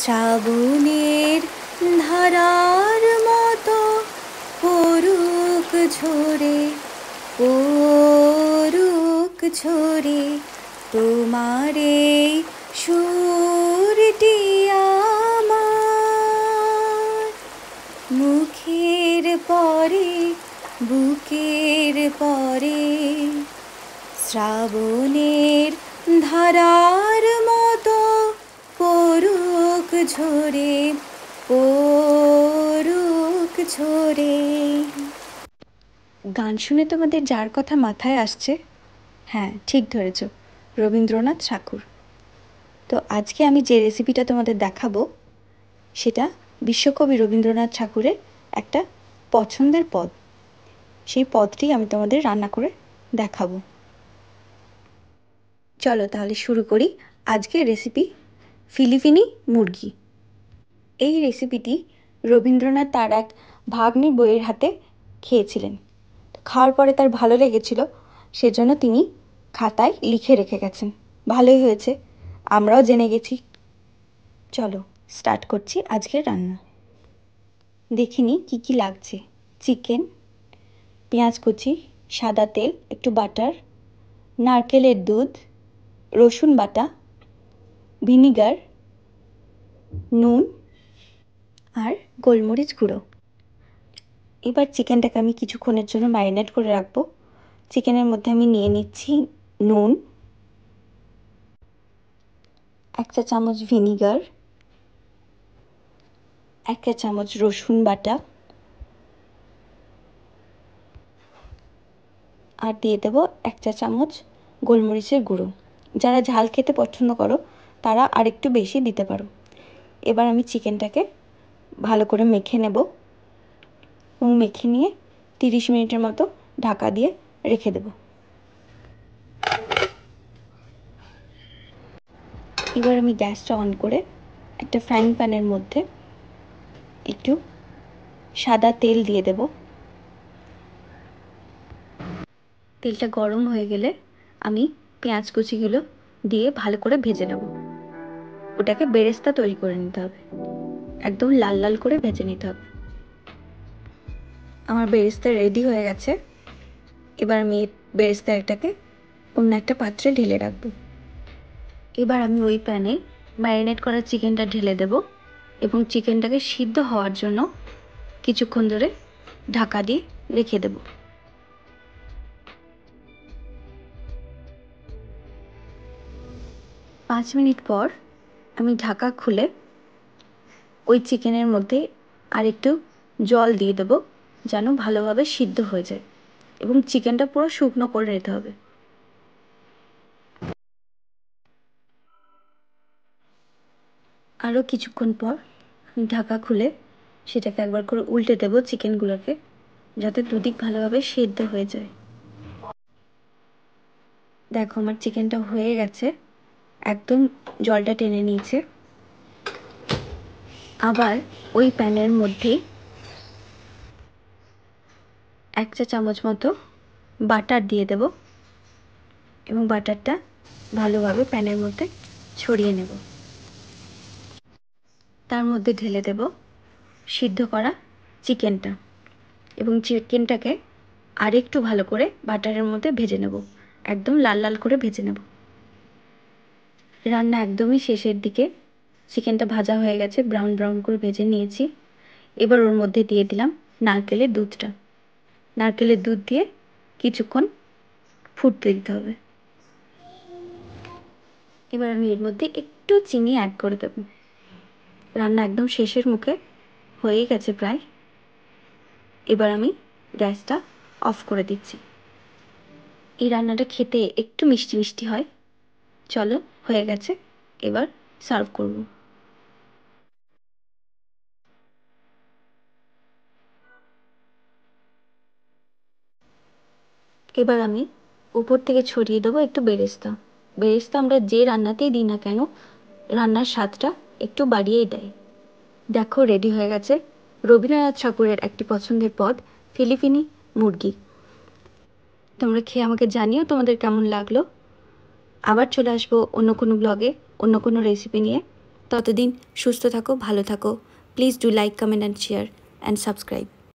শ্রাবণের ধারার মতো পড়ুক ঝরে, পড়ুক ঝরে তোমারে সুরটি আমার, মুখের পরে বুকের পরে শ্রাবণের ধারার মতো পড়ুক ঝরে, পড়ুক ঝরে। গান শুনে তোমাদের যার কথা মাথায় আসছে, হ্যাঁ ঠিক ধরেছ, রবীন্দ্রনাথ ঠাকুর। তো আজকে আমি যে রেসিপিটা তোমাদের দেখাবো সেটা বিশ্বকবি রবীন্দ্রনাথ ঠাকুরের একটা পছন্দের পদ। সেই পদটি আমি তোমাদের রান্না করে দেখাবো। চলো তাহলে শুরু করি আজকের রেসিপি, ফিলিপিনি মুরগি। এই রেসিপিটি রবীন্দ্রনাথ তার এক ভাগ্নির বইয়ের হাতে খেয়েছিলেন। খাওয়ার পরে তার ভালো লেগেছিল, সেজন্য তিনি খাতায় লিখে রেখে গেছেন। ভালোই হয়েছে, আমরাও জেনে গেছি। চলো স্টার্ট করছি আজকের রান্না। দেখিনি কি কি লাগছে। চিকেন, পেঁয়াজ কুচি, সাদা তেল, একটু বাটার, নারকেলের দুধ, রসুন বাটা, ভিনিগার, নুন আর গোলমরিচ গুঁড়ো। এবার চিকেনটাকে আমি কিছুক্ষণের জন্য ম্যারিনেট করে রাখবো। চিকেনের মধ্যে আমি নিয়ে নিচ্ছি নুন, 1 চা চামচ ভিনিগার, 1 চা চামচ রসুন বাটা, আর দিয়ে দেবো 1 চা চামচ গোলমরিচের গুঁড়ো। যারা ঝাল খেতে পছন্দ করো তারা আরেকটু বেশি দিতে পারো। এবার আমি চিকেনটাকে ভালো করে মেখে নেব এবং মেখে নিয়ে 30 মিনিটের মতো ঢাকা দিয়ে রেখে দেব। এবার আমি গ্যাসটা অন করে একটা ফ্রাইং প্যানের মধ্যে একটু সাদা তেল দিয়ে দেব। তেলটা গরম হয়ে গেলে আমি পেঁয়াজ কুচিগুলো দিয়ে ভালো করে ভেজে নেব। ওটাকে বেরেস্তা তৈরি করে নিতে হবে, একদম লাল লাল করে ভেজে নিতে হবে। আমার বেরেস্তা রেডি হয়ে গেছে। এবার আমি বেরেস্তাটাকে অন্য একটা পাত্রে ঢেলে রাখবো। এবার আমি ওই প্যানে ম্যারিনেট করা চিকেনটা ঢেলে দেব এবং চিকেনটাকে সিদ্ধ হওয়ার জন্য কিছুক্ষণ ধরে ঢাকা দিয়ে রেখে দেব। পাঁচ মিনিট পর আমি ঢাকা খুলে ওই চিকেনের মধ্যে আরেকটু জল দিয়ে দেবো যেন ভালোভাবে সিদ্ধ হয়ে যায় এবং চিকেনটা পুরো শুকনো করে নিতে হবে। আরও কিছুক্ষণ পর ঢাকা খুলে সেটাকে একবার করে উল্টে দেবো চিকেনগুলোকে, যাতে দুদিক ভালোভাবে সিদ্ধ হয়ে যায়। দেখো আমার চিকেনটা হয়ে গেছে, একদম জলটা টেনে নিয়েছে। আবার ওই প্যানের মধ্যে 1 চা চামচ মতো বাটার দিয়ে দেব এবং বাটারটা ভালোভাবে প্যানের মধ্যে ছড়িয়ে নেব। তার মধ্যে ঢেলে দেব সিদ্ধ করা চিকেনটা এবং চিকেনটাকে আরেকটু ভালো করে বাটারের মধ্যে ভেজে নেব, একদম লাল লাল করে ভেজে নেব। রান্না একদমই শেষের দিকে, চিকেনটা ভাজা হয়ে গেছে, ব্রাউন ব্রাউন করে ভেজে নিয়েছি। এবার ওর মধ্যে দিয়ে দিলাম নারকেলের দুধটা। নারকেলের দুধ দিয়ে কিছুক্ষণ ফুটতে দিতে হবে। এবার আমি এর মধ্যে একটু চিনি অ্যাড করে দেব। রান্না একদম শেষের মুখে, হয়েই গেছে প্রায়। এবার আমি গ্যাসটা অফ করে দিচ্ছি। এই রান্নাটা খেতে একটু মিষ্টি মিষ্টি হয়। চলো হয়ে গেছে, এবার সার্ভ করব। এবার আমি উপর থেকে ছড়িয়ে দেবো একটু বেরেস্তা। বেরেস্তা আমরা যে রান্নাতেই দিই না কেন, রান্নার স্বাদটা একটু বাড়িয়েই দেয়। দেখো রেডি হয়ে গেছে রবীন্দ্রনাথ ঠাকুরের একটি পছন্দের পদ, ফিলিপিনি মুরগি। তোমরা খেয়ে আমাকে জানিও তোমাদের কেমন লাগলো। আবার চলে আসবো অন্য কোনো ব্লগে, অন্য কোনো রেসিপি নিয়ে। ততদিন সুস্থ থাকো, ভালো থাকো। Please do like, comment and share and subscribe.